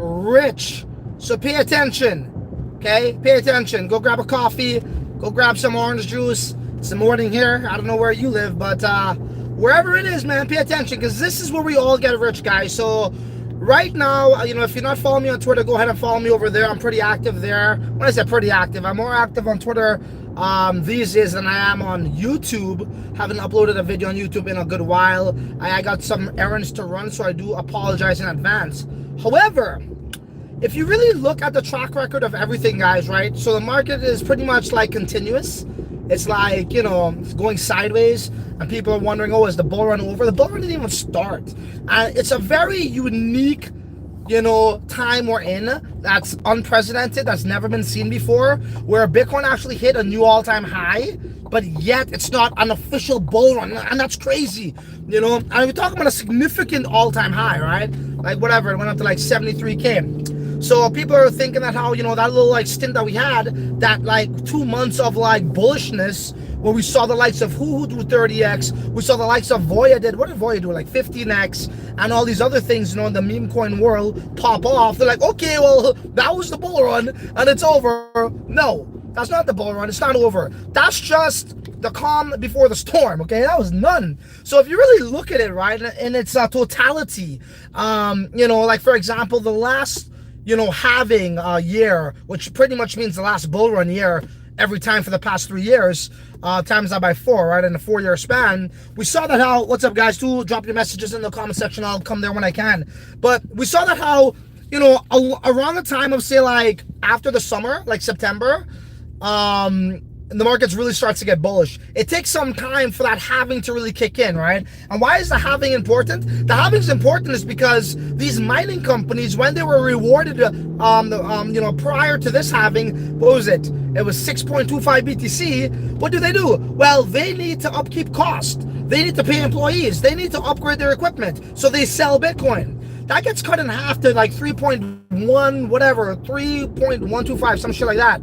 rich. So pay attention, okay? Pay attention. Go grab a coffee. Go grab some orange juice. It's the morning here. I don't know where you live, but wherever it is, man, pay attention, because this is where we all get rich, guys. So right now, if you're not following me on Twitter, go ahead and follow me over there. I'm pretty active there. When I say pretty active, I'm more active on Twitter these days than I am on YouTube. Haven't uploaded a video on YouTube in a good while. I got some errands to run, so I do apologize in advance. However, if you really look at the track record of everything, guys, right? So the market is pretty much like continuous. It's like, it's going sideways, and people are wondering, oh, is the bull run over? The bull run didn't even start. And it's a very unique, time we're in that's unprecedented, that's never been seen before, where Bitcoin actually hit a new all-time high, but yet it's not an official bull run, and that's crazy, and we're talking about a significant all-time high, right? Like whatever, it went up to like 73K. So people are thinking that how, that little like stint that we had, that like 2 months of like bullishness, where we saw the likes of who do 30x, we saw the likes of Voya did, what did Voya do, like 15x, and all these other things, in the meme coin world pop off. They're like, okay, well, that was the bull run, and it's over. No, that's not the bull run, it's not over. That's just the calm before the storm, okay? That was none. So if you really look at it, right, in its totality, like for example, the last, halving year, which pretty much means the last bull run year every time for the past 3 years, times that by 4, right, in a 4-year span. We saw that how, what's up, guys? Do drop your messages in the comment section. I'll come there when I can. But we saw that how, around the time of, say, like, after the summer, like September, the markets really starts to get bullish. It takes some time for that halving to really kick in, right? And why is the halving important? The halving is important is because these mining companies, when they were rewarded, prior to this halving, what was it? It was 6.25 BTC. What do? Well, they need to upkeep cost. They need to pay employees. They need to upgrade their equipment. So they sell Bitcoin. That gets cut in half to like 3.1, whatever, 3.125, some shit like that.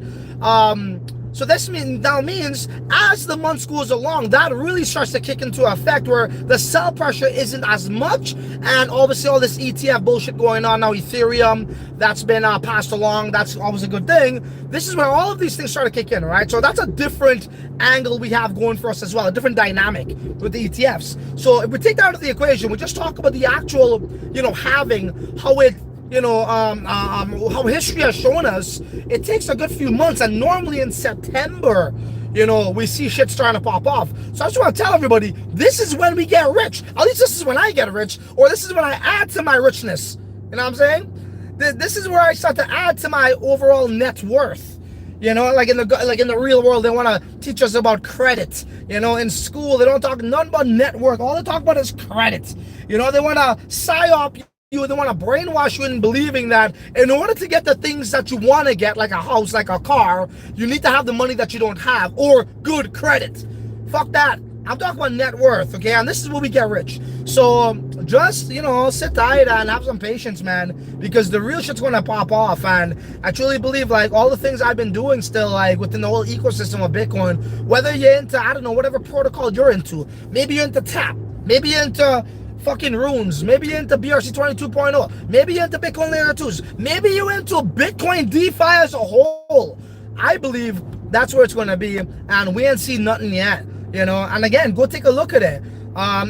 So this now means as the months goes along, that really starts to kick into effect, where the sell pressure isn't as much, and obviously all this ETF bullshit going on now, Ethereum, that's been passed along, that's always a good thing. This is where all of these things start to kick in, right? So that's a different angle we have going for us as well, a different dynamic with the ETFs. So if we take that out of the equation, we just talk about the actual, halving, how it, how history has shown us, it takes a good few months, and normally in September, we see shit starting to pop off. So I just want to tell everybody, this is when we get rich. At least this is when I get rich, or this is when I add to my richness. You know what I'm saying? This is where I start to add to my overall net worth. Like in the real world, they want to teach us about credit. In school, they don't talk none about net worth. All they talk about is credit. They want to psyop you. They want to brainwash you in believing that in order to get the things that you want to get, like a house, like a car, you need to have the money that you don't have, or good credit. Fuck that. I'm talking about net worth, okay? And this is where we get rich. So just, sit tight and have some patience, man, because the real shit's going to pop off. And I truly believe, like, all the things I've been doing still, like, within the whole ecosystem of Bitcoin, whether you're into, I don't know, whatever protocol you're into, maybe you're into TAP, maybe you're into fucking runes, maybe you're into BRC 22.0, maybe you're into Bitcoin layer 2s, maybe you're into Bitcoin DeFi as a whole. I believe that's where it's going to be, and we ain't seen nothing yet, and again, go take a look at it.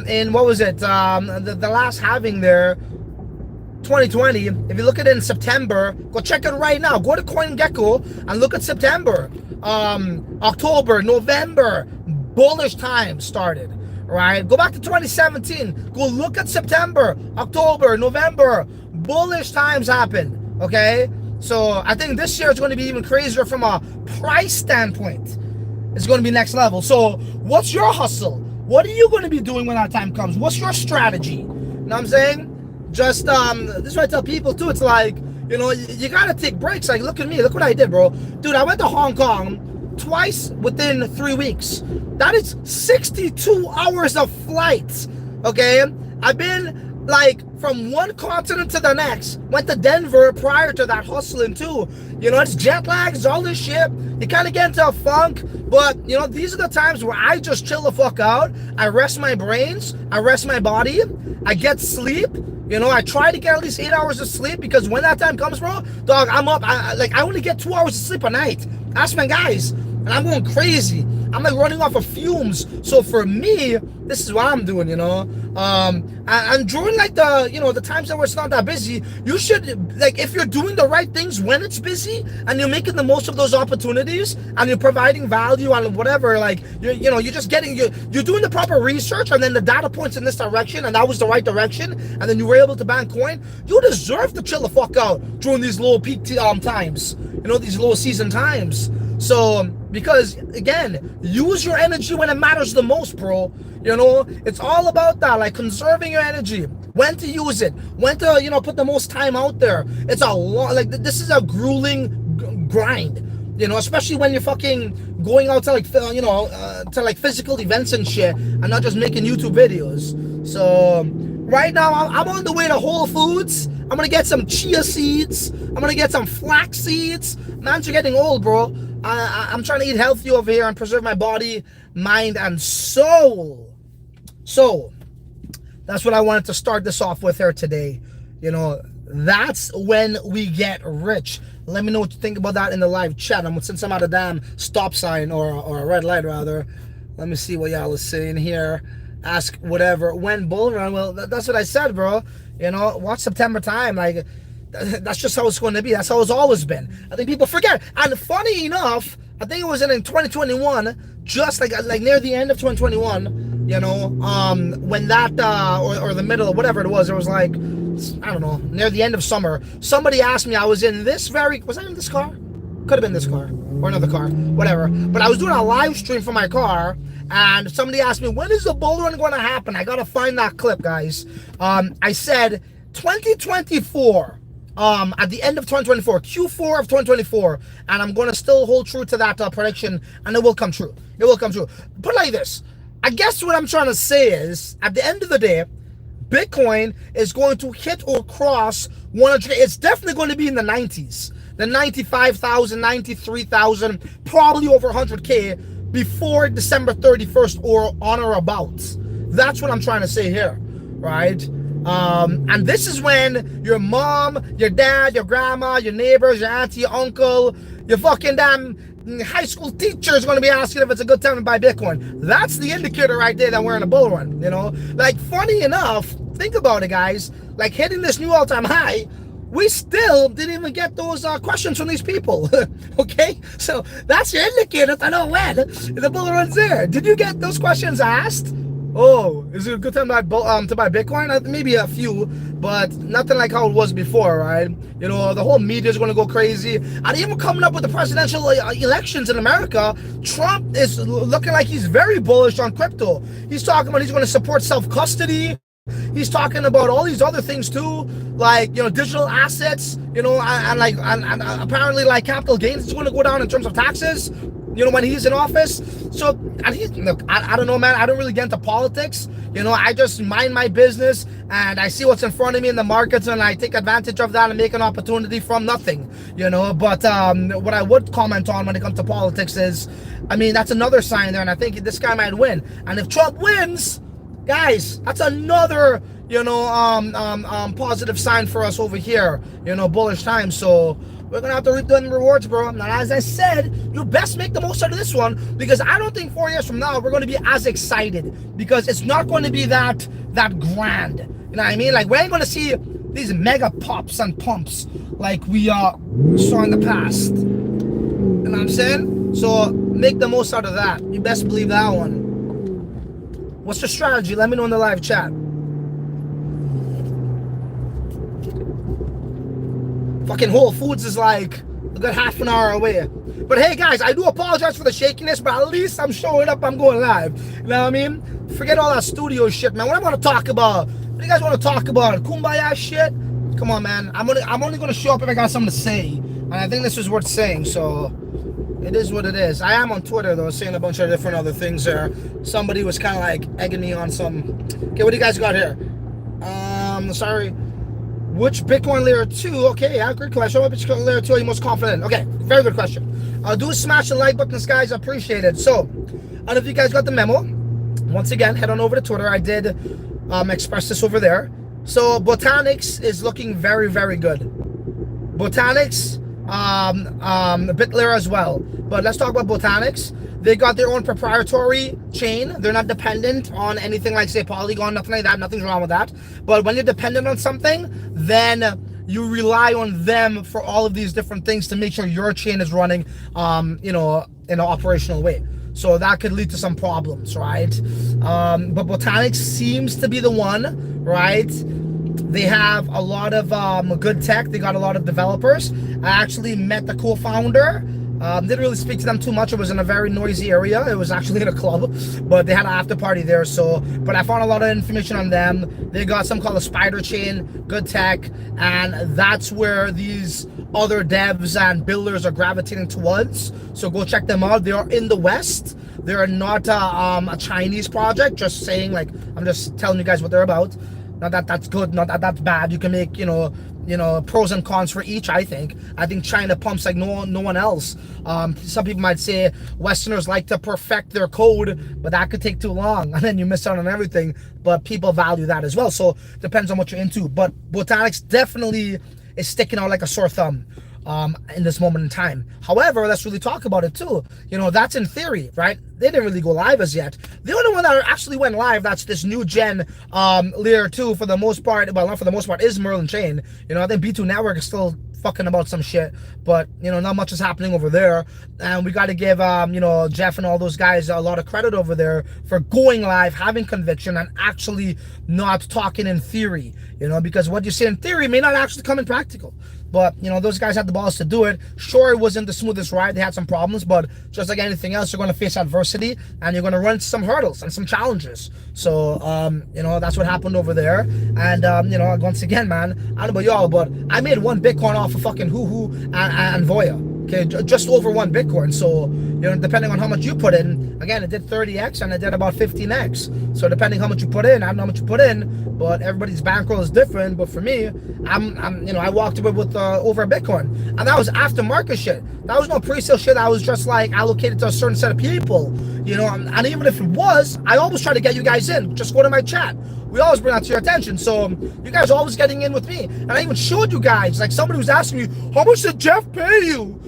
In what was it, the last halving there, 2020, if you look at it in September, go check it right now, go to CoinGecko and look at September, October, November, bullish time started. Right, go back to 2017. Go look at September, October, November. Bullish times happen. Okay, so I think this year is going to be even crazier from a price standpoint. It's going to be next level. So, what's your hustle? What are you going to be doing when that time comes? What's your strategy? You know what I'm saying? Just this is what I tell people too. It's like, you gotta take breaks. Like, look at me. Look what I did, bro. Dude, I went to Hong Kong twice within 3 weeks. That is 62 hours of flights. Okay, I've been like from one continent to the next. Went to Denver prior to that, hustling too. It's jet lags, all this shit. You kind of get into a funk, But, you know, these are the times where I just chill the fuck out. I rest my brains. I rest my body. I get sleep. You know, I try to get at least 8 hours of sleep, because when that time comes, bro, dog, I'm up. I only get 2 hours of sleep a night. Ask my guys. And I'm going crazy. I'm like running off of fumes. So for me, this is what I'm doing, you know. And during like the, you know, the times that where it's not that busy, you should, like, if you're doing the right things when it's busy and you're making the most of those opportunities and you're providing value on whatever, like, you know, you're just getting, you're doing the proper research, and then the data points in this direction, and that was the right direction, and then you were able to bank coin, you deserve to chill the fuck out during these low peak times, you know, these low season times. So, because again, use your energy when it matters the most, bro. You know, it's all about that, like conserving your energy, when to use it, when to, you know, put the most time out there. It's a lot, like, this is a grueling grind, you know, especially when you're fucking going out to, like, you know, to like physical events and shit, and not just making YouTube videos. So right now I'm on the way to Whole Foods. I'm gonna get some chia seeds. I'm gonna get some flax seeds. Man's are getting old, bro. I'm trying to eat healthy over here and preserve my body, mind, and soul. So that's what I wanted to start this off with here today. You know, that's when we get rich. Let me know what you think about that in the live chat. Since I'm at a damn stop sign, or a red light rather. Let me see what y'all is saying here. Ask whatever. When bull run? Well, that's what I said, bro. You know, watch September time. Like, that's just how it's going to be. That's how it's always been. I think people forget. And funny enough, I think it was in 2021, just like near the end of 2021, you know, when that, or the middle, or whatever it was like, I don't know, near the end of summer, somebody asked me, I was in this was I in this car? Could have been this car, or another car, whatever. But I was doing a live stream from my car, and somebody asked me, when is the bull run going to happen? I got to find that clip, guys. I said 2024. At the end of 2024, Q4 of 2024, and I'm going to still hold true to that prediction, and it will come true. It will come true. Put it like this. I guess what I'm trying to say is, at the end of the day, Bitcoin is going to hit or cross 100. It's definitely going to be in the 90s. The 95,000, 93,000, probably over 100K before December 31st or on or about. That's what I'm trying to say here, right? And this is when your mom, your dad, your grandma, your neighbors, your auntie, your uncle, your fucking damn high school teacher is going to be asking if it's a good time to buy Bitcoin. That's the indicator right there that we're in a bull run, you know? Like, funny enough, think about it, guys. Like, hitting this new all-time high, we still didn't even get those questions from these people. Okay? So that's your indicator to know when the bull run's there. Did you get those questions asked? Oh, is it a good time to buy Bitcoin? Maybe a few, but nothing like how it was before, right? You know, the whole media is going to go crazy. And even coming up with the presidential elections in America, Trump is looking like he's very bullish on crypto. He's talking about he's going to support self-custody. He's talking about all these other things too, like, you know, digital assets, you know, and apparently like capital gains is going to go down in terms of taxes, you know, when he's in office. So, and he's, look, I don't know, man. I don't really get into politics. You know, I just mind my business, and I see what's in front of me in the markets, and I take advantage of that and make an opportunity from nothing, you know. But what I would comment on when it comes to politics is, I mean, that's another sign there, and I think this guy might win. And if Trump wins, guys, that's another, you know, positive sign for us over here, you know, bullish time. So we're gonna have to reap the rewards, bro. And as I said, you best make the most out of this one, because I don't think 4 years from now we're going to be as excited, because it's not going to be that grand. You know what I mean? Like, we ain't going to see these mega pops and pumps like we saw in the past. You know what I'm saying? So make the most out of that. You best believe that one. What's your strategy? Let me know in the live chat. Fucking Whole Foods is like a good half an hour away. But hey, guys, I do apologize for the shakiness, but at least I'm showing up. I'm going live. You know what I mean? Forget all that studio shit, man. What I want to talk about? What do you guys want to talk about? Kumbaya shit? Come on, man. I'm only going to show up if I got something to say. And I think this is worth saying, so it is what it is. I am on Twitter, though, saying a bunch of different other things there. Somebody was kind of like egging me on some. Okay, what do you guys got here? Sorry. Which Bitcoin layer 2? Okay, yeah, good question. What Bitcoin layer 2 are you most confident in? Okay, very good question. Do smash the like buttons, guys. I appreciate it. So, I don't know if you guys got the memo. Once again, head on over to Twitter. I did express this over there. So, Botanics is looking very, very good. Botanics, BitLayer as well. But let's talk about Botanics. They got their own proprietary chain. They're not dependent on anything like, say, Polygon, nothing like that. Nothing's wrong with that. But when you're dependent on something, then you rely on them for all of these different things to make sure your chain is running, in an operational way. So that could lead to some problems, right? But Botanics seems to be the one, right? They have a lot of good tech. They got a lot of developers. I actually met the co-founder. Didn't really speak to them too much. It was in a very noisy area. It was actually in a club, but they had an after party there. So, but I found a lot of information on them. They got something called a spider chain, good tech, and that's where these other devs and builders are gravitating towards. So go check them out. They are in the West. They're not a Chinese project. Just saying, like, I'm just telling you guys what they're about. Not that that's good, not that that's bad. You can make, pros and cons for each, I think. I think China pumps like no one else. Some people might say Westerners like to perfect their code, but that could take too long, and then you miss out on everything. But people value that as well. So depends on what you're into. But Botanics definitely is sticking out like a sore thumb in this moment in time. However, let's really talk about it too. That's in theory, right? They didn't really go live as yet. The only one that actually went live, that's this new gen layer 2 for the most part. Well, not for the most part, is Merlin Chain. I think B2 Network is still fucking about some shit, but not much is happening over there. And we got to give Jeff and all those guys a lot of credit over there for going live, having conviction, and actually not talking in theory. Because what you say in theory may not actually come in practical. But, those guys had the balls to do it. Sure, it wasn't the smoothest ride. They had some problems, but just like anything else, you're going to face adversity and you're going to run into some hurdles and some challenges. So, that's what happened over there. And, once again, man, I don't know about y'all, but I made one Bitcoin off of fucking Hoo and Voya. Okay, just over one Bitcoin. So, depending on how much you put in, again, it did 30x and it did about 15x. So depending how much you put in, I don't know how much you put in, but everybody's bankroll is different. But for me, I walked away with over a Bitcoin, and that was after market shit. That was no pre-sale shit. I was just like allocated to a certain set of people, and even if it was, I always try to get you guys in. Just go to my chat. We always bring that to your attention. So you guys are always getting in with me. And I even showed you guys, like somebody was asking me, how much did Jeff pay you?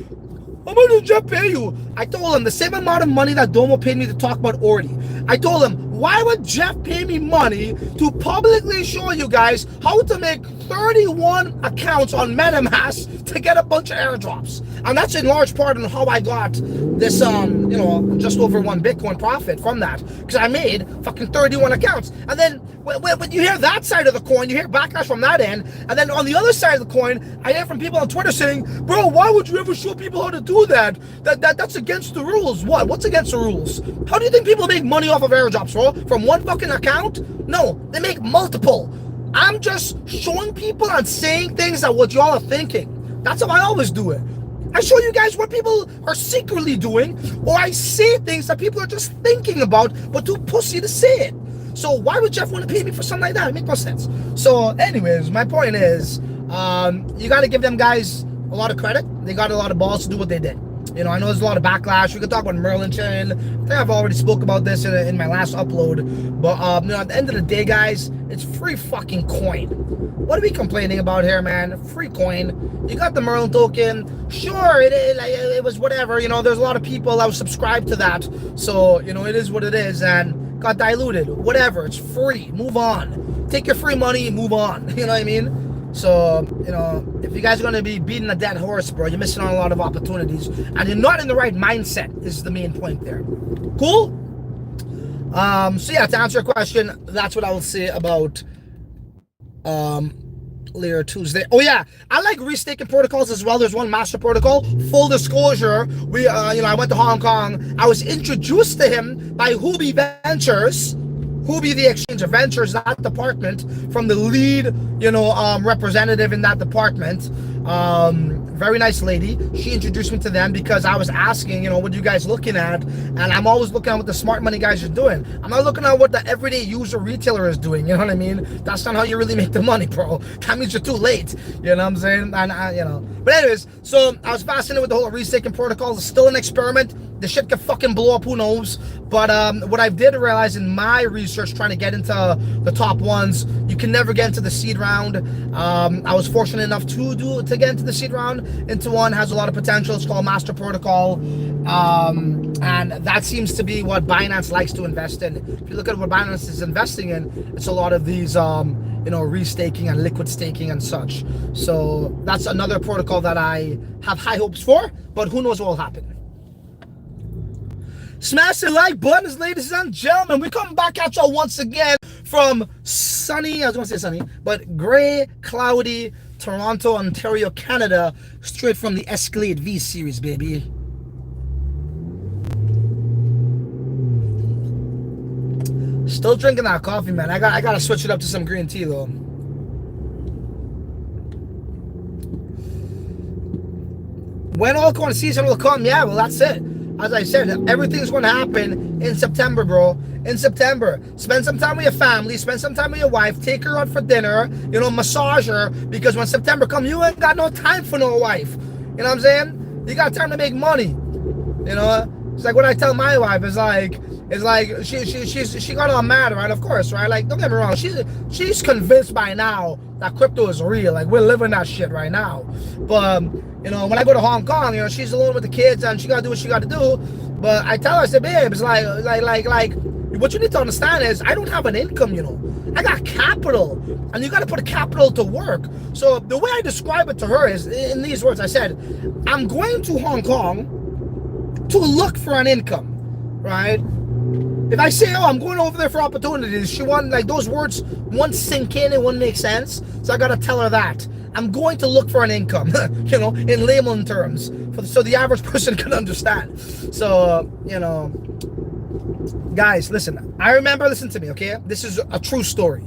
How much did Jeff pay you? I told him the same amount of money that Domo paid me to talk about Ordi. I told him, why would Jeff pay me money to publicly show you guys how to make 31 accounts on MetaMask to get a bunch of airdrops? And that's in large part on how I got this, just over one Bitcoin profit from that. Because I made fucking 31 accounts. And then when you hear that side of the coin, you hear backlash from that end. And then on the other side of the coin, I hear from people on Twitter saying, bro, why would you ever show people how to do that? That's against the rules. What? What's against the rules? How do you think people make money off of airdrops, bro? From one fucking account? No, they make multiple. I'm just showing people and saying things that what y'all are thinking. That's how I always do it. I show you guys what people are secretly doing, or I say things that people are just thinking about, but too pussy to say it. So why would Jeff want to pay me for something like that? It makes no sense. So anyways, my point is, you got to give them guys a lot of credit. They got a lot of balls to do what they did. I know there's a lot of backlash. We could talk about Merlin Chain. I think I've already spoke about this in my last upload. But at the end of the day, guys, it's free fucking coin. What are we complaining about here, man? Free coin. You got the Merlin token. Sure, it was whatever. There's a lot of people that were subscribed to that. So, it is what it is. And got diluted. Whatever. It's free. Move on. Take your free money and move on. You know what I mean? So, if you guys are going to be beating a dead horse, bro, you're missing on a lot of opportunities. And you're not in the right mindset is the main point there. Cool? So, yeah, to answer your question, that's what I will say about Layer 2's. Oh, yeah, I like restaking protocols as well. There's one master protocol. Full disclosure, I went to Hong Kong. I was introduced to him by Huobi Ventures. Huobi, the exchange of ventures, that department, from the lead, representative in that department. Very nice lady. She introduced me to them because I was asking, you know, what are you guys looking at? And I'm always looking at what the smart money guys are doing. I'm not looking at what the everyday user retailer is doing. You know what I mean? That's not how you really make the money, bro. That means you're too late. You know what I'm saying? And you know. But anyways, so I was fascinated with the whole restaking protocol. It's still an experiment. The shit could fucking blow up, who knows? But what I did realize in my research trying to get into the top ones, you can never get into the seed round. I was fortunate enough to get into the seed round. Into one has a lot of potential. It's called Master Protocol. And that seems to be what Binance likes to invest in. If you look at what Binance is investing in, it's a lot of these you know, restaking and liquid staking and such. So that's another protocol that I have high hopes for, but who knows what will happen. Smash the like buttons, ladies and gentlemen. We come back at y'all once again from sunny, I was going to say sunny, but gray, cloudy Toronto, Ontario, Canada, straight from the Escalade V series, baby. Still drinking that coffee, man. I gotta switch it up to some green tea, though. When all corn season will come, yeah, well, that's it. As I said, everything's going to happen in September, bro. In September. Spend some time with your family. Spend some time with your wife. Take her out for dinner. You know, massage her. Because when September comes, you ain't got no time for no wife. You know what I'm saying? You got time to make money. You know? It's like what I tell my wife. It's like she got all mad, right? Of course, right? Like, don't get me wrong. She's convinced by now that crypto is real. Like, we're living that shit right now. But you know, when I go to Hong Kong, you know, she's alone with the kids and she gotta do what she gotta do. But I tell her, I said, babe, it's like, what you need to understand is I don't have an income, you know. I got capital, and you gotta put a capital to work. So the way I describe it to her is in these words. I said, I'm going to Hong Kong to look for an income, right? If I say, oh, I'm going over there for opportunities, she won't, like, those words won't sink in, it won't make sense. So I gotta tell her that. I'm going to look for an income, you know, in layman terms, so the average person can understand. So, you know, guys, listen, I remember, listen to me, okay? This is a true story.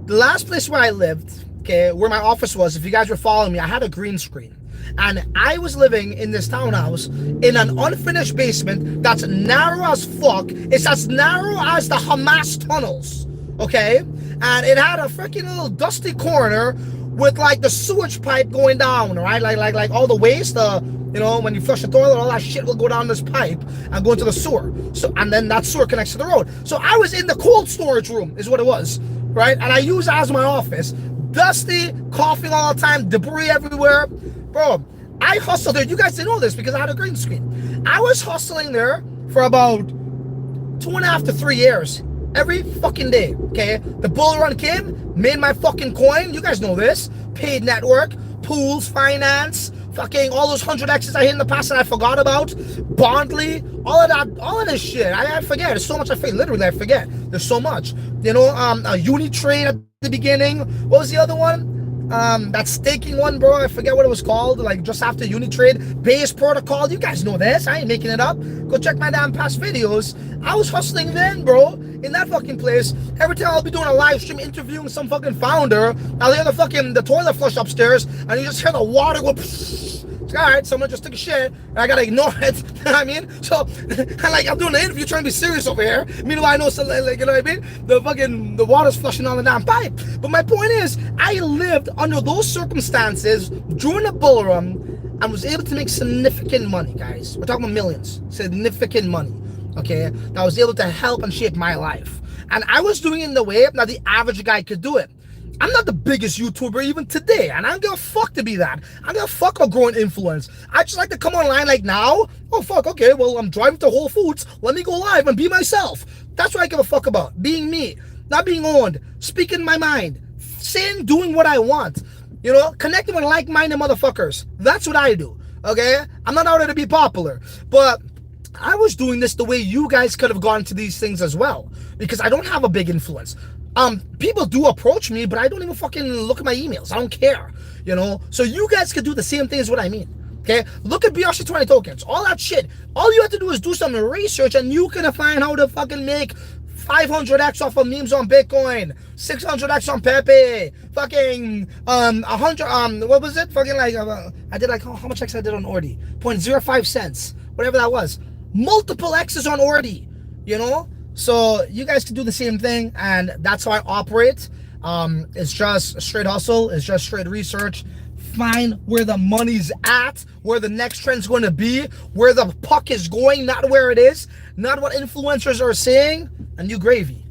The last place where I lived, okay, where my office was, if you guys were following me, I had a green screen. And I was living in this townhouse in an unfinished basement that's narrow as fuck. It's as narrow as the Hamas tunnels, okay? And it had a freaking little dusty corner with like the sewage pipe going down, right? Like all the waste, you know, when you flush the toilet, all that shit will go down this pipe and go into the sewer. So, and then that sewer connects to the road. So I was in the cold storage room, is what it was, right? And I use it as my office. Dusty, coughing all the time, debris everywhere. Bro, I hustled there. You guys didn't know this because I had a green screen. I was hustling there for about 2.5 to 3 years. Every fucking day, okay? The bull run came, made my fucking coin. You guys know this. Paid network, pools, finance, fucking all those 100Xs I hit in the past that I forgot about. Bondly, all of that, all of this shit. I forget. There's so much I forget. Literally, I forget. There's so much. You know, a Unitrade at the beginning. What was the other one? That staking one, bro, I forget what it was called, like just after Unitrade, base protocol. You guys know this, I ain't making it up. Go check my damn past videos. I was hustling then, bro, in that fucking place. Every time I'll be doing a live stream interviewing some fucking founder, I'll hear the toilet flush upstairs, and you just hear the water go psh. Alright, someone just took a shit, and I gotta ignore it. You know what I mean? So, like, I'm doing an interview trying to be serious over here. Meanwhile, I know, so, like, you know what I mean? The water's flushing on the damn pipe. But my point is, I lived under those circumstances during the bull run and was able to make significant money, guys. We're talking about millions. Significant money, okay? That was able to help and shape my life. And I was doing it in the way that the average guy could do it. I'm not the biggest YouTuber even today, and I don't give a fuck to be that. I don't give a fuck about growing influence. I just like to come online like now. Oh, fuck, okay, well, I'm driving to Whole Foods. Let me go live and be myself. That's what I give a fuck about. Being me, not being owned, speaking my mind, saying, doing what I want. You know, connecting with like-minded motherfuckers. That's what I do, okay? I'm not out there to be popular, but I was doing this the way you guys could have gone to these things as well, because I don't have a big influence. People do approach me, but I don't even fucking look at my emails. I don't care, you know? So you guys could do the same thing is what I mean, okay? Look at BRC20 tokens, all that shit. All you have to do is do some research and you can find how to fucking make 500x off of memes on Bitcoin, 600x on Pepe, fucking 100 what was it? Fucking like I did like how much x I did on Ordi? 0.05 cents, whatever that was. Multiple x's on Ordi, you know. So you guys can do the same thing, and that's how I operate. It's just straight hustle. It's just straight research. Find where the money's at, where the next trend's going to be, where the puck is going, not where it is, not what influencers are saying, and you gravy.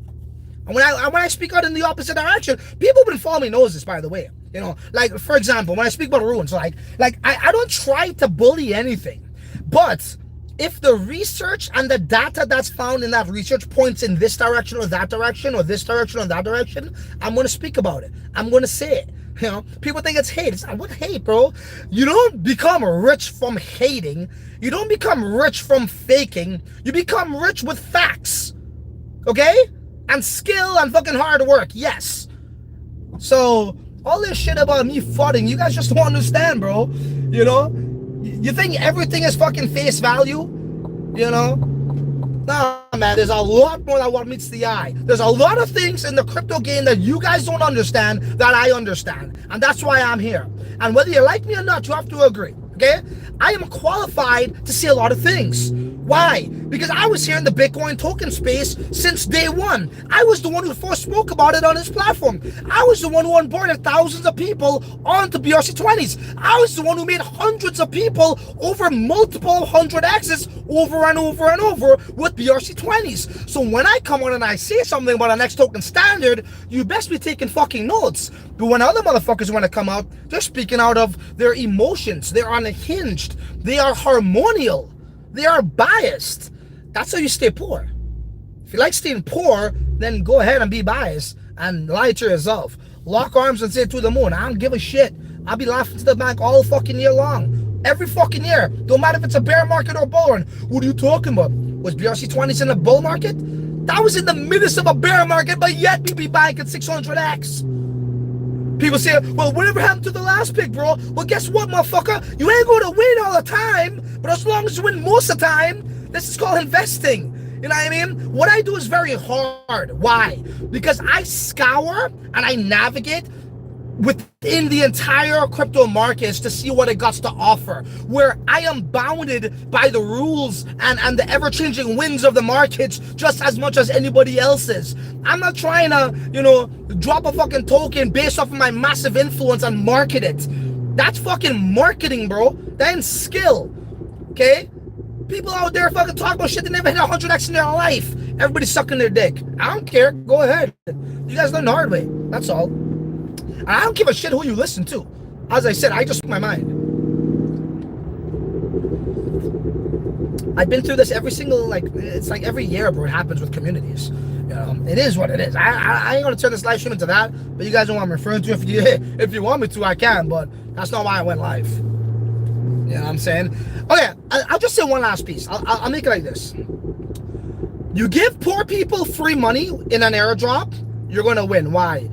And when I speak out in the opposite direction, people who've been following me knows this, by the way. You know, like for example, when I speak about ruins, like I don't try to bully anything, but if the research and the data that's found in that research points in this direction or that direction or this direction or that direction, I'm going to speak about it. I'm going to say it. You know, people think it's hate. It's not what hate, bro. You don't become rich from hating. You don't become rich from faking. You become rich with facts. Okay? And skill and fucking hard work. Yes. So, all this shit about me fudding, you guys just don't understand, bro. You know? You think everything is fucking face value? You know? Nah, man, there's a lot more than what meets the eye. There's a lot of things in the crypto game that you guys don't understand that I understand. And that's why I'm here. And whether you like me or not, you have to agree. Okay? I am qualified to see a lot of things. Why? Because I was here in the Bitcoin token space since day one. I was the one who first spoke about it on this platform. I was the one who onboarded thousands of people onto BRC20s. I was the one who made hundreds of people over multiple 100x's over and over and over with BRC20s. So when I come on and I say something about a next token standard, you best be taking fucking notes. But when other motherfuckers want to come out, they're speaking out of their emotions. They're unhinged. They are harmonial. They are biased. That's how you stay poor. If you like staying poor, then go ahead and be biased and lie to yourself. Lock arms and say to the moon, I don't give a shit. I'll be laughing to the bank all fucking year long. Every fucking year. Don't matter if it's a bear market or bull run. What are you talking about? Was BRC20s in a bull market? That was in the midst of a bear market, but yet we be buying at 600x. People say, well, whatever happened to the last pick, bro? Well, guess what, motherfucker? You ain't going to win all the time, but as long as you win most of the time, this is called investing. You know what I mean? What I do is very hard. Why? Because I scour and I navigate within the entire crypto markets to see what it got to offer, where I am bounded by the rules and the ever-changing winds of the markets just as much as anybody else is. I'm not trying to, you know, drop a fucking token based off of my massive influence and market it. That's fucking marketing, bro. That ain't skill. Okay? People out there fucking talk about shit they never hit 100x in their life. Everybody's sucking their dick. I don't care. Go ahead. You guys learn the hard way. That's all. I don't give a shit who you listen to. As I said, I just speak my mind. I've been through this every single, like, it's like every year, bro, it happens with communities. You know, it is what it is. I ain't gonna turn this live stream into that, but you guys don't want me referring to it. If you want me to, I can, but that's not why I went live. You know what I'm saying? Okay, I'll just say one last piece. I'll make it like this. You give poor people free money in an airdrop, you're gonna win. Why?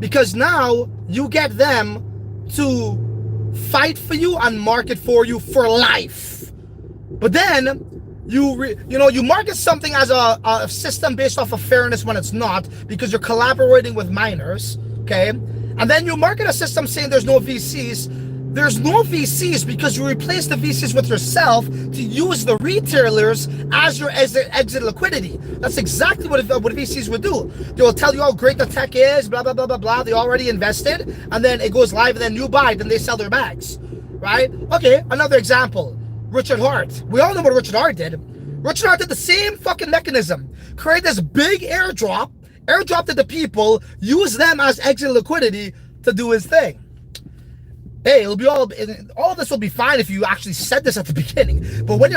Because now you get them to fight for you and market for you for life. But then you market something as a system based off of fairness when it's not, because you're collaborating with miners, okay? And then you market a system saying there's no VCs. There's no VCs because you replace the VCs with yourself to use the retailers as your exit liquidity. That's exactly what VCs would do. They will tell you how great the tech is, blah, blah, blah, blah, blah. They already invested, and then it goes live, and then you buy, then they sell their bags, right? Okay, another example. Richard Hart. We all know what Richard Hart did. Richard Hart did the same fucking mechanism. Create this big airdrop to the people, use them as exit liquidity to do his thing. Hey, it'll be all of this will be fine if you actually said this at the beginning. But when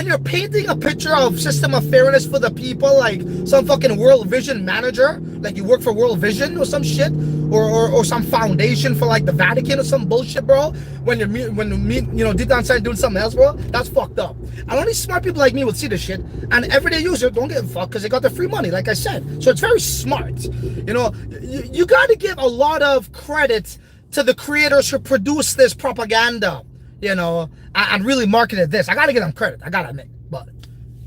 you're painting a picture of system of fairness for the people, like some fucking World Vision manager, like you work for World Vision or some shit, or some foundation for like the Vatican or some bullshit, bro. When you meet, deep down inside doing something else, bro, that's fucked up. And only smart people like me would see this shit. And everyday user don't give a fuck because they got their free money, like I said. So it's very smart. You know, you got to give a lot of credit to the creators who produce this propaganda, you know, and really marketed this. I gotta give them credit, I gotta admit, but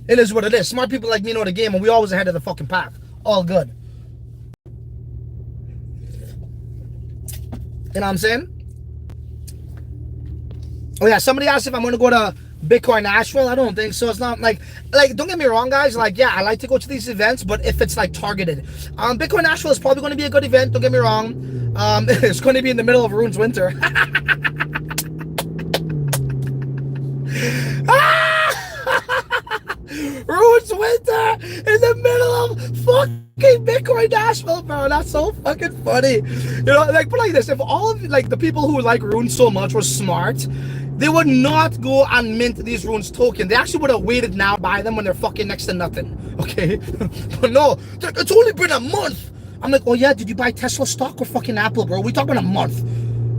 it is what it is. Smart people like me know the game, and we always ahead of the fucking pack. all good. You know what I'm saying? Oh yeah, somebody asked if I'm gonna go to Bitcoin Nashville. I don't think so. It's not like don't get me wrong, guys. Like, yeah, I like to go to these events, but if it's like targeted, Bitcoin Nashville is probably going to be a good event. Don't get me wrong. It's going to be in the middle of Rune's winter. Rune's winter in the middle of fucking Bitcoin Nashville, bro. That's so fucking funny. You know, like, put like this: if all of like the people who like Rune so much were smart, they would not go and mint these Runes token. They actually would have waited now to buy them when they're fucking next to nothing. Okay? But no, it's only been a month. I'm like, oh yeah, did you buy Tesla stock or fucking Apple, bro? We talking about a month.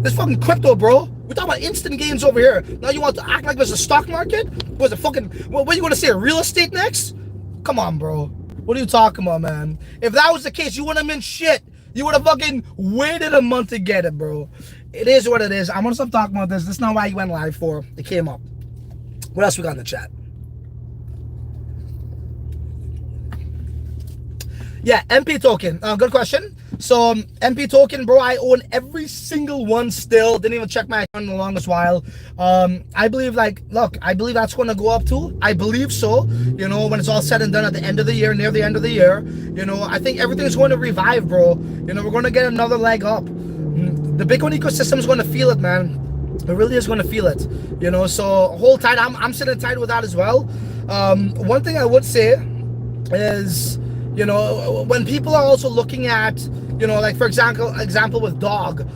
This fucking crypto, bro. We're talking about instant gains over here. Now you want to act like there's a stock market? Was it fucking, what are you going to say, real estate next? Come on, bro. What are you talking about, man? If that was the case, you wouldn't have mint shit. You would have fucking waited a month to get it, bro. It is what it is. I'm gonna stop talking about this. This is not why you went live for. It came up. What else we got in the chat? Yeah, MP token. Good question. So MP token, bro, I own every single one still. Didn't even check my account in the longest while. I believe, like, look, I believe that's going to go up too. I believe so. You know, when it's all said and done at the end of the year, near the end of the year, you know, I think everything's going to revive, bro. You know, we're going to get another leg up. The Bitcoin ecosystem is going to feel it, man. It really is going to feel it. You know, so hold tight. I'm sitting tight with that as well. One thing I would say is, you know, when people are also looking at, you know, like for example with dog,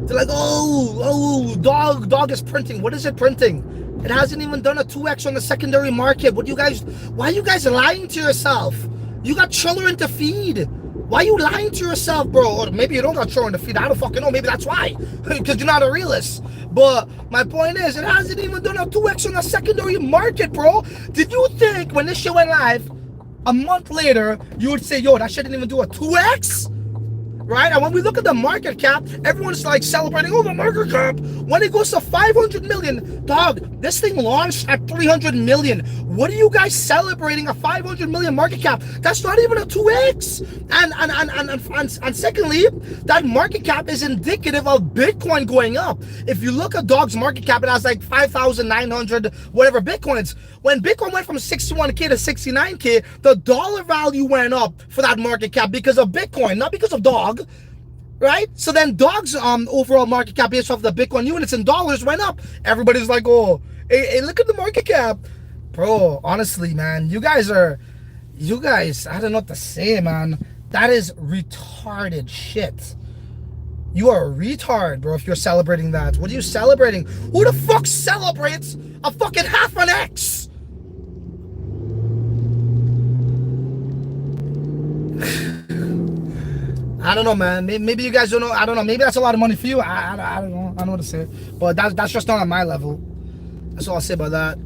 they're like, oh, dog is printing. What is it printing? It hasn't even done a 2x on the secondary market. Why are you guys lying to yourself? You got children to feed. Why are you lying to yourself, bro? Or maybe you don't got children to feed. I don't fucking know. Maybe that's why. Because you're not a realist. But my point is, it hasn't even done a 2x on the secondary market, bro. Did you think when this shit went live, a month later, you would say, yo, that shit didn't even do a 2x? Right? And when we look at the market cap, everyone's like celebrating, oh, the market cap. When it goes to 500 million, dog, this thing launched at 300 million. What are you guys celebrating a 500 million market cap? That's not even a 2x. And secondly, that market cap is indicative of Bitcoin going up. If you look at Dog's market cap, it has like 5,900 whatever Bitcoins. When Bitcoin went from 61K to 69K, the dollar value went up for that market cap because of Bitcoin, not because of Dog. Right? So then Dog's overall market cap based off the Bitcoin units in dollars went up. Everybody's like, oh, hey, look at the market cap. Bro, honestly, man, you guys, I don't know what to say, man. That is retarded shit. You are a retard, bro, if you're celebrating that. What are you celebrating? Who the fuck celebrates a fucking half an X? I don't know, man. Maybe you guys don't know. I don't know. Maybe that's a lot of money for you. I don't know. I don't know what to say. But that's just not on my level. That's all I'll say about that.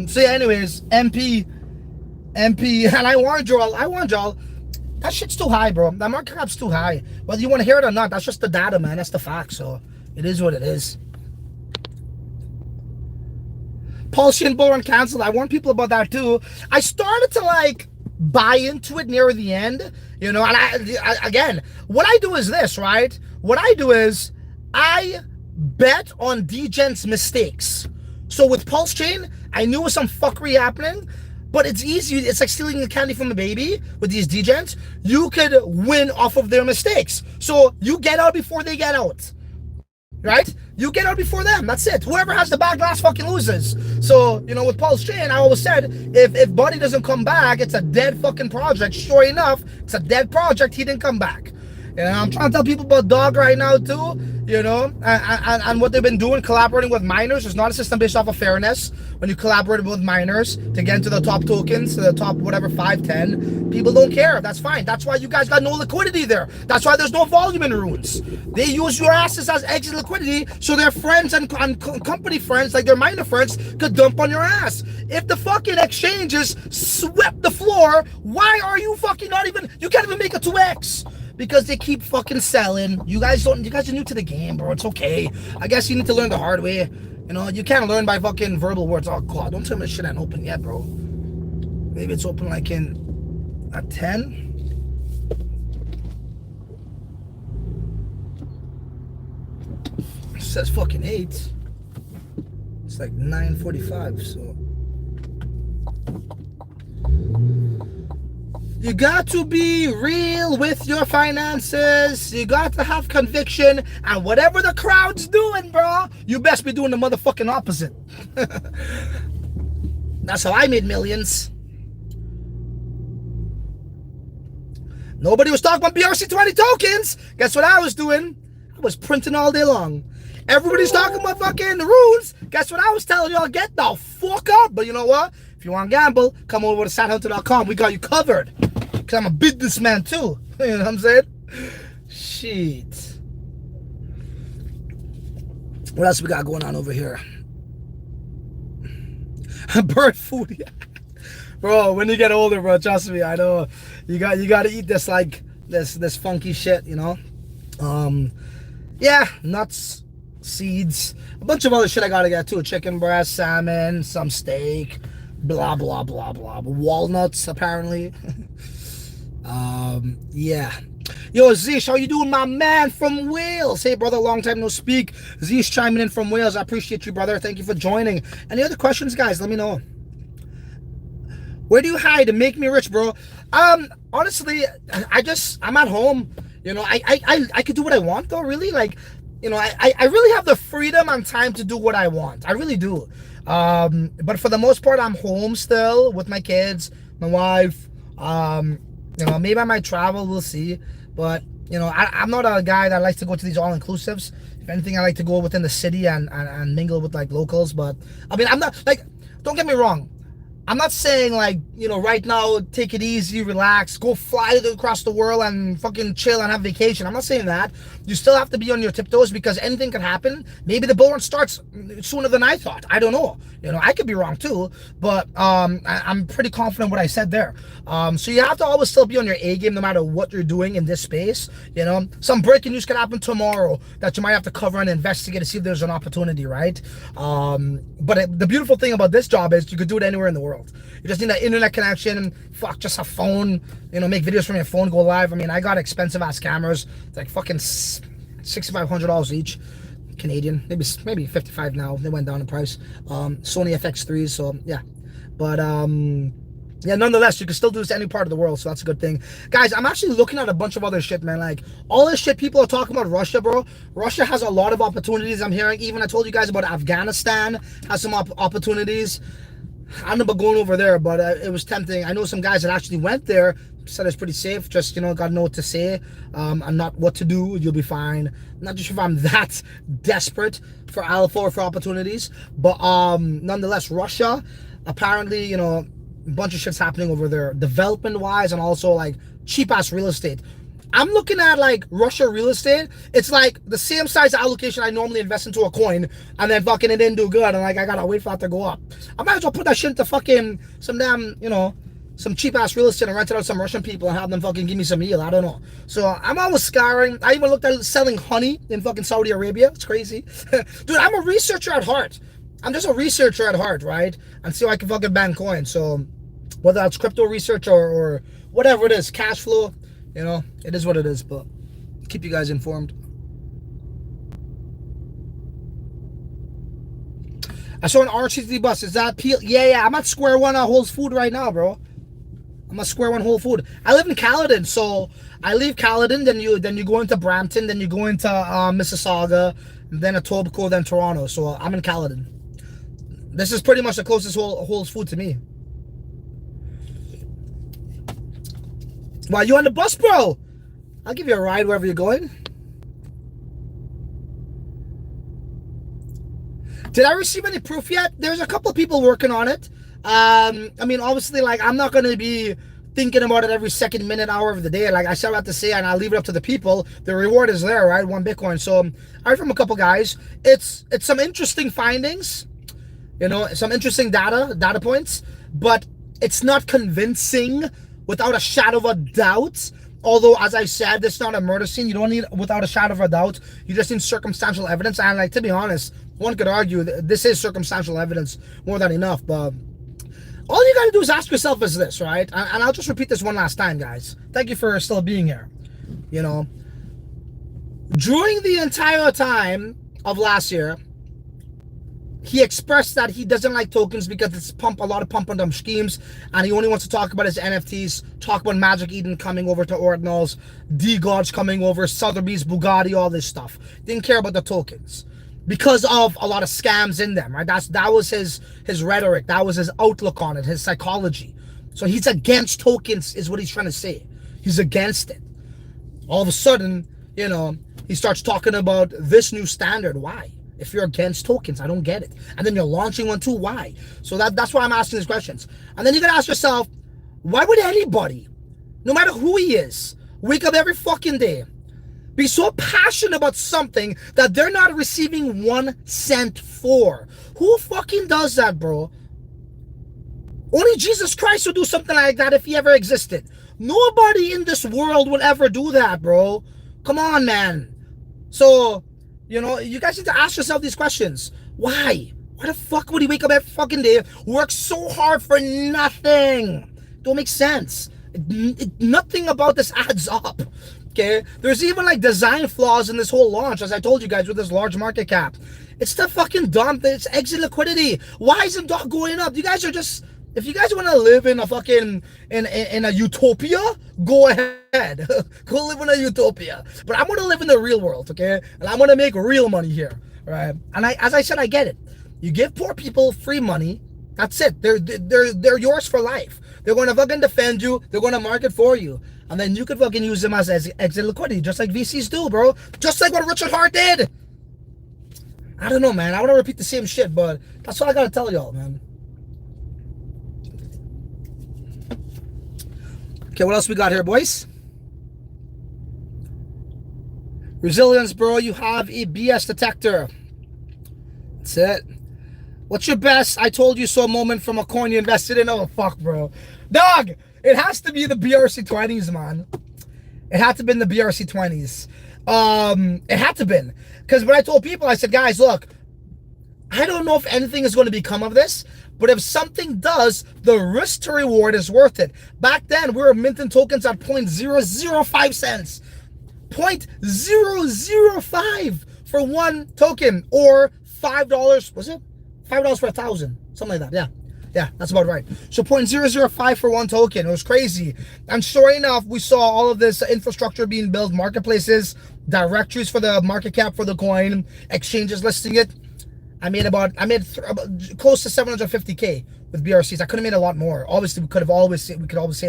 So yeah, anyways, MP, and I warned y'all. That shit's too high, bro. That market cap's too high. Whether you want to hear it or not, that's just the data, man. That's the fact. So it is what it is. Paul Shin bullrun canceled. I warned people about that too. I started to like buy into it near the end, you know. And I again, what I do is this, right? What I do is I bet on Degen's mistakes. So with Pulse Chain, I knew was some fuckery happening, but it's easy. It's like stealing the candy from the baby with these Degens. You could win off of their mistakes. So you get out before they get out, right? You get out before them. That's it. Whoever has the bag last fucking loses. So, you know, with Pulse Chain, I always said, if Buddy doesn't come back, it's a dead fucking project. Sure enough, it's a dead project. He didn't come back. And I'm trying to tell people about Dog right now too, you know, and what they've been doing, collaborating with miners. It's not a system based off of fairness. When you collaborate with miners to get into the top tokens, to the top whatever 5, 10, people don't care. That's fine. That's why you guys got no liquidity there. That's why there's no volume in Runes. They use your asses as exit liquidity so their friends and company friends, like their miner friends, could dump on your ass. If the fucking exchanges swept the floor, why are you fucking not even, you can't even make a 2x. Because they keep fucking selling. You guys are new to the game, bro. It's okay. I guess you need to learn the hard way. You know, you can't learn by fucking verbal words. Oh god, don't tell me this shit ain't open yet, bro. Maybe it's open like in at 10. says fucking 8. It's like 9:45, so. You got to be real with your finances. You got to have conviction. And whatever the crowd's doing, bro, you best be doing the motherfucking opposite. That's how I made millions. Nobody was talking about BRC20 tokens. Guess what I was doing? I was printing all day long. Everybody's talking about fucking rules. Guess what I was telling y'all? Get the fuck up. But you know what? If you want to gamble, come over to sathunter.com. We got you covered. Because I'm a businessman too. You know what I'm saying? Shit. What else we got going on over here? Bird food. Bro, when you get older, bro, trust me, I know you got to eat this like this funky shit, you know. Yeah, nuts, seeds, a bunch of other shit I gotta get too. Chicken breast, salmon, some steak, blah blah blah blah. Walnuts apparently. Yeah. Yo, Zish, how you doing, my man from Wales? Hey, brother, long time no speak. Zish chiming in from Wales. I appreciate you, brother. Thank you for joining. Any other questions, guys? Let me know. Where do you hide to make me rich, bro? Honestly, I'm at home. You know, I could do what I want though, really. Like, you know, I really have the freedom and time to do what I want. I really do. But for the most part, I'm home still with my kids, my wife. You know, maybe I might travel, we'll see. But, you know, I'm not a guy that likes to go to these all-inclusives. If anything, I like to go within the city and mingle with, like, locals. But, I mean, I'm not, like, don't get me wrong. I'm not saying, like, you know, right now, take it easy, relax, go fly across the world and fucking chill and have vacation. I'm not saying that. You still have to be on your tiptoes because anything could happen. Maybe the bull run starts sooner than I thought. I don't know. You know, I could be wrong too, but I'm pretty confident what I said there. So you have to always still be on your A game no matter what you're doing in this space. You know, some breaking news could happen tomorrow that you might have to cover and investigate to see if there's an opportunity, right? But the beautiful thing about this job is you could do it anywhere in the world. You just need an internet connection, fuck, just a phone, you know, make videos from your phone, go live. I mean, I got expensive ass cameras. It's like fucking $6,500 each. Canadian, maybe 55 now. They went down in price. Sony FX3s, so yeah. But yeah, nonetheless, you can still do this any part of the world, so that's a good thing. Guys, I'm actually looking at a bunch of other shit, man. Like, all this shit people are talking about Russia, bro. Russia has a lot of opportunities, I'm hearing. Even I told you guys about Afghanistan has some opportunities. I don't know about going over there, but it was tempting. I know some guys that actually went there, said it's pretty safe. Just, you know, gotta know what to say and not what to do. You'll be fine. Not just if I'm that desperate for alpha or for opportunities, but nonetheless, Russia, apparently, you know, a bunch of shit's happening over there, development wise, and also like cheap ass real estate. I'm looking at like Russia real estate. It's like the same size allocation I normally invest into a coin, and then fucking it didn't do good, and like I gotta wait for that to go up. I might as well put that shit into fucking some damn, you know, some cheap ass real estate and rent it out to some Russian people and have them fucking give me some yield. I don't know. So I'm always scouring. I even looked at selling honey in fucking Saudi Arabia. It's crazy. Dude, I'm a researcher at heart. I'm just a researcher at heart, right? And see how I can fucking ban coins. So whether that's crypto research or whatever it is, cash flow, you know, it is what it is, but keep you guys informed. I saw an RCT bus. Is that Peel? Yeah. I'm at Square One Whole Food right now, bro. I'm at Square One Whole Food. I live in Caledon, so I leave Caledon, then you go into Brampton, then you go into Mississauga, and then Etobicoke, then Toronto. So I'm in Caledon. This is pretty much the closest Whole Food to me. Wow, you on the bus, bro? I'll give you a ride wherever you're going. Did I receive any proof yet? There's a couple of people working on it. I mean, obviously, like, I'm not going to be thinking about it every second, minute, hour of the day. Like I still have to say, and I'll leave it up to the people. The reward is there, right? 1 Bitcoin. So I heard from a couple guys. It's some interesting findings, you know, some interesting data points, but it's not convincing without a shadow of a doubt. Although, as I said, this is not a murder scene. You don't need without a shadow of a doubt. You just need circumstantial evidence. And like, to be honest, one could argue that this is circumstantial evidence more than enough. But all you got to do is ask yourself is this, right? And I'll just repeat this one last time, guys. Thank you for still being here. You know, during the entire time of last year, he expressed that he doesn't like tokens because it's a lot of pump and dump schemes, and he only wants to talk about his NFTs, talk about Magic Eden coming over to Ordinals, D-Gods coming over, Sotheby's, Bugatti, all this stuff. Didn't care about the tokens because of a lot of scams in them, right? That was his rhetoric. That was his outlook on it, his psychology. So he's against tokens is what he's trying to say. He's against it. All of a sudden, you know, he starts talking about this new standard. Why? If you're against tokens, I don't get it. And then you're launching one too. Why? So that's why I'm asking these questions. And then you gotta ask yourself, why would anybody, no matter who he is, wake up every fucking day, be so passionate about something that they're not receiving 1 cent for? Who fucking does that, bro? Only Jesus Christ would do something like that if he ever existed. Nobody in this world will ever do that, bro. Come on, man. So, you know, you guys need to ask yourself these questions. Why? Why the fuck would he wake up every fucking day, work so hard for nothing? Don't make sense. Nothing about this adds up. Okay? There's even like design flaws in this whole launch, as I told you guys, with this large market cap. It's the fucking dump. It's exit liquidity. Why isn't DOT going up? You guys are just... If you guys want to live in a fucking in a utopia, go ahead. Go live in a utopia. But I'm gonna live in the real world, okay? And I'm gonna make real money here, right? And as I said, I get it. You give poor people free money, that's it. They're yours for life. They're gonna fucking defend you. They're gonna market for you, and then you could fucking use them as exit liquidity, just like VCs do, bro. Just like what Richard Hart did. I don't know, man. I want to repeat the same shit, but that's what I gotta tell y'all, man. Okay, what else we got here, boys? Resilience, bro. You have a BS detector. That's it. What's your best I told you so moment from a coin you invested in? Oh, fuck, bro. Dog, it has to be the BRC20s, man. It had to have been the BRC20s. It had to have been. Because when I told people, I said, guys, look, I don't know if anything is going to become of this, but if something does, the risk to reward is worth it. Back then, we were minting tokens at 0.005 cents. 0.005 for one token, or $5, was it? $5 for 1,000, something like that, yeah, that's about right. So 0.005 for one token. It was crazy. And sure enough, we saw all of this infrastructure being built, marketplaces, directories for the market cap for the coin, exchanges listing it. I made close to 750K with BRCs. I could have made a lot more. Obviously, we could always say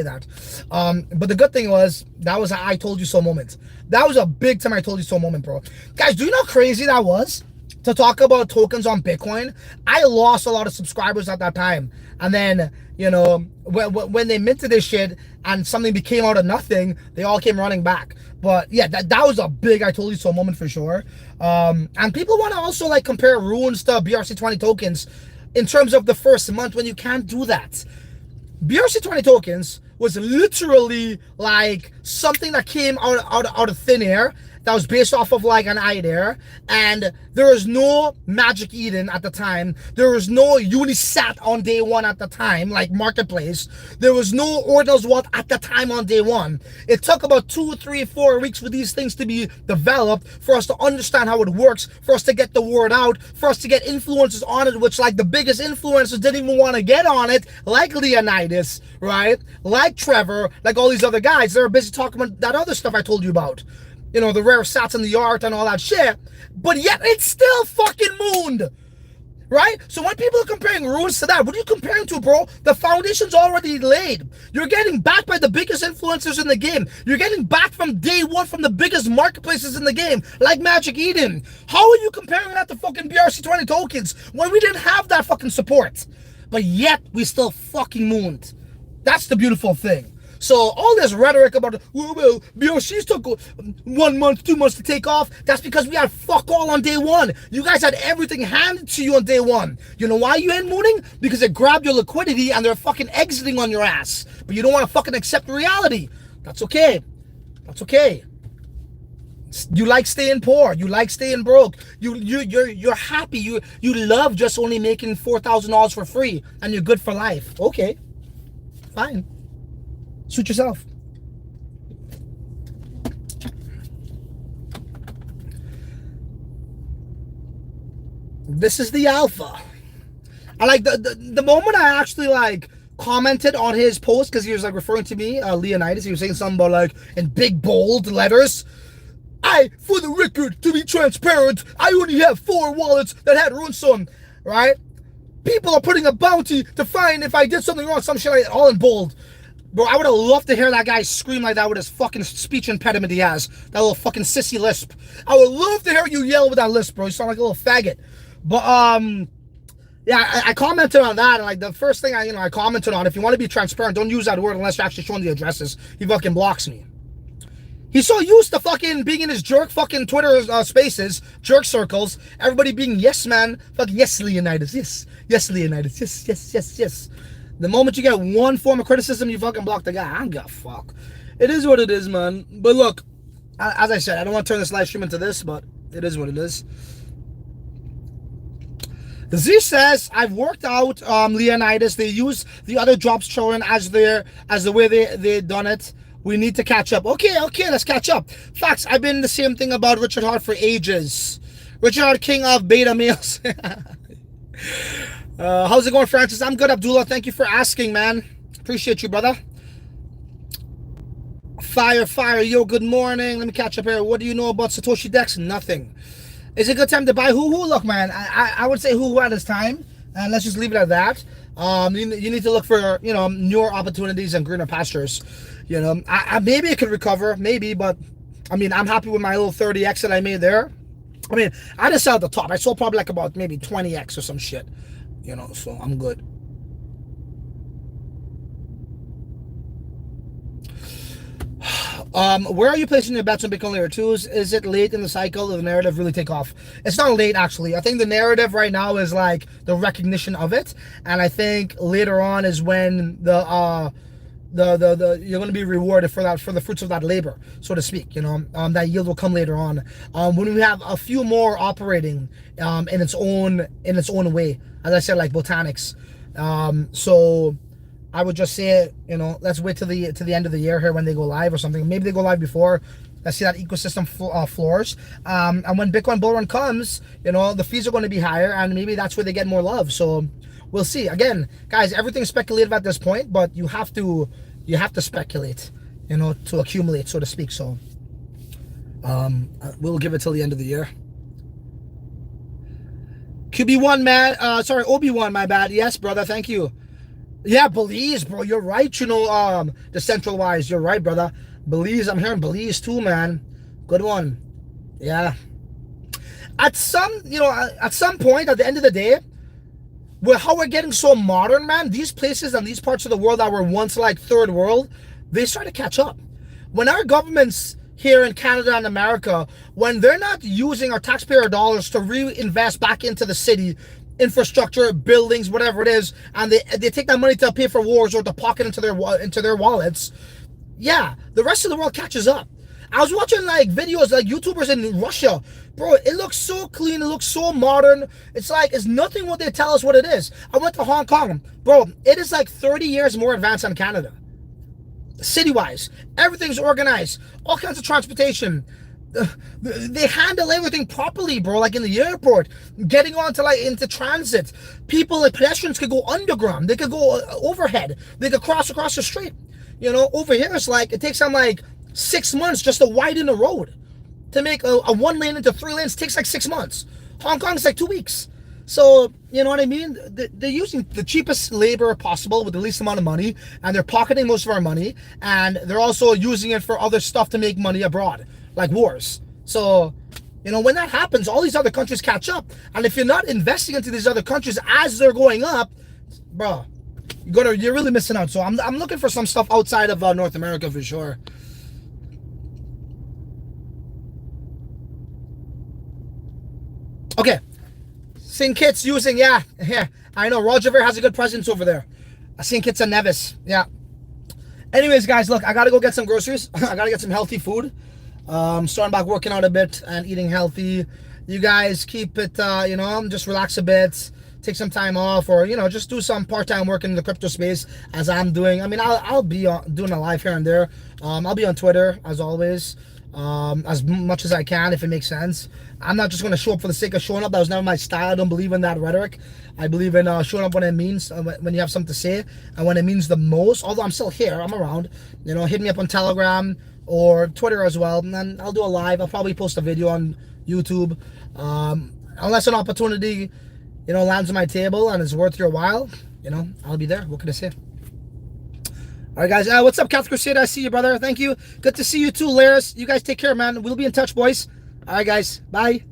that. But the good thing was, that was an I told you so moment. That was a big time I told you so moment, bro. Guys, do you know how crazy that was? To talk about tokens on Bitcoin, I lost a lot of subscribers at that time. And then, you know, when they minted this shit and something became out of nothing, they all came running back. But yeah, that was a big I told you so moment for sure. And people want to also like compare runes to BRC20 tokens in terms of the first month, when you can't do that. BRC20 tokens was literally like something that came out of thin air, that was based off of like an idea, and there was no Magic Eden at the time. There was no Unisat on day one at the time, like marketplace. There was no Ordinals Wallet at the time on day one. It took about 2, 3, 4 weeks for these things to be developed, for us to understand how it works, for us to get the word out, for us to get influencers on it, which like the biggest influencers didn't even want to get on it, like Leonidas, right? Like Trevor, like all these other guys. They were busy talking about that other stuff I told you about. You know, the rare sats and the art and all that shit. But yet it's still fucking mooned. Right? So when people are comparing runes to that, what are you comparing to, bro? The foundation's already laid. You're getting backed by the biggest influencers in the game. You're getting backed from day one from the biggest marketplaces in the game, like Magic Eden. How are you comparing that to fucking BRC20 tokens when we didn't have that fucking support? But yet we still fucking mooned. That's the beautiful thing. So all this rhetoric about, well, BRCs took 1 month, 2 months to take off, that's because we had fuck all on day one. You guys had everything handed to you on day one. You know why you ain't mooning? Because it grabbed your liquidity and they're fucking exiting on your ass. But you don't want to fucking accept reality. That's okay. That's okay. You like staying poor. You like staying broke. You're happy. You love just only making $4,000 for free and you're good for life. Okay. Fine. Suit yourself. This is the alpha. I like the moment I actually like commented on his post, because he was like referring to me, Leonidas. He was saying something about like in big bold letters. For the record, to be transparent, I only have 4 wallets that had Runestone, right? People are putting a bounty to find if I did something wrong, some shit like that, all in bold. Bro, I would have loved to hear that guy scream like that with his fucking speech impediment he has. That little fucking sissy lisp. I would love to hear you yell with that lisp, bro. You sound like a little faggot. But, yeah, I commented on that, and like the first thing I commented on, if you want to be transparent, don't use that word unless you're actually showing the addresses. He fucking blocks me. He's so used to fucking being in his jerk fucking Twitter spaces, jerk circles, everybody being yes man, fucking yes Leonidas, yes Leonidas, yes. The moment you get one form of criticism, you fucking block the guy. I don't give a fuck. It is what it is, man. But look, as I said, I don't want to turn this live stream into this, but it is what it is. Z says, I've worked out Leonidas. They use the other drops children as the way they done it. We need to catch up. Okay, let's catch up. Facts, I've been the same thing about Richard Hart for ages. Richard Hart, king of beta males. How's it going, Francis? I'm good, Abdullah. Thank you for asking, man. Appreciate you, brother. Fire. Yo, good morning. Let me catch up here. What do you know about Satoshi Dex? Nothing. Is it a good time to buy Hoo-Hoo? Look, man, I would say Hoo-Hoo at this time. And let's just leave it at that. You need to look for, newer opportunities and greener pastures. Maybe it could recover, maybe, but I mean, I'm happy with my little 30x that I made there. I mean, I just sell at the top. I sold probably like about maybe 20x or some shit, so I'm good. Where are you placing your bets on Bitcoin Layer 2s? Is it late in the cycle? Will the narrative really take off? It's not late, actually. I think the narrative right now is like the recognition of it, and I think later on is when the you're going to be rewarded for the fruits of that labor, so to speak. That yield will come later on when we have a few more operating in its own way, as I said, like botanics. So I would just say, let's wait to the end of the year here when they go live or something. Maybe they go live before. Let's see that ecosystem floors. And when Bitcoin bull run comes, the fees are going to be higher, and maybe that's where they get more love. So we'll see. Again, guys, everything's speculative at this point, but you have to speculate, to accumulate, so to speak. So we'll give it till the end of the year. QB1, man. Obi-Wan, my bad. Yes, brother. Thank you. Yeah, Belize, bro. You're right. Decentralized. You're right, brother. Belize. I'm hearing Belize too, man. Good one. Yeah. At some point, at the end of the day, with how we're getting so modern, man, these places and these parts of the world that were once like third world, they start to catch up. When our governments here in Canada and America, when they're not using our taxpayer dollars to reinvest back into the city, infrastructure, buildings, whatever it is, and they take that money to pay for wars or to pocket into their wallets, yeah, the rest of the world catches up. I was watching like videos like YouTubers in Russia, bro. It looks so clean, it looks so modern. It's nothing what they tell us what it is. I went to Hong Kong, bro. It is like 30 years more advanced than Canada, city-wise. Everything's organized, all kinds of transportation. They handle everything properly, bro. Like in the airport, getting onto into transit, people like pedestrians could go underground, they could go overhead, they could cross across the street. Over here it's like it takes them like 6 months just to widen the road. To make a 1 lane into 3 lanes takes like 6 months. Hong Kong's like 2 weeks. So, you know what I mean? They're using the cheapest labor possible with the least amount of money, and they're pocketing most of our money, and they're also using it for other stuff to make money abroad, like wars. So, when that happens, all these other countries catch up, and if you're not investing into these other countries as they're going up, bro, you're really missing out. So I'm looking for some stuff outside of North America for sure. Okay, St. Kitts using, yeah, I know, Roger Ver has a good presence over there. St. Kitts and Nevis, yeah. Anyways, guys, look, I gotta go get some groceries. I gotta get some healthy food. Starting back working out a bit and eating healthy. You guys keep it, just relax a bit, take some time off, or, just do some part-time work in the crypto space as I'm doing. I mean, I'll be doing a live here and there. I'll be on Twitter, as always. as much as I can if it makes sense. I'm not just going to show up for the sake of showing up. That was never my style. I don't believe in that rhetoric. I believe in showing up when it means, when you have something to say, and when it means the most. Although I'm still here, I'm around. You know, hit me up on Telegram or Twitter as well, and then I'll do a live. I'll probably post a video on YouTube, unless an opportunity, you know, lands on my table and is worth your while. You know, I'll be there. What can I say? All right, guys. What's up, Catholic Crusader? I see you, brother. Thank you. Good to see you too, Laris. You guys take care, man. We'll be in touch, boys. All right, guys. Bye.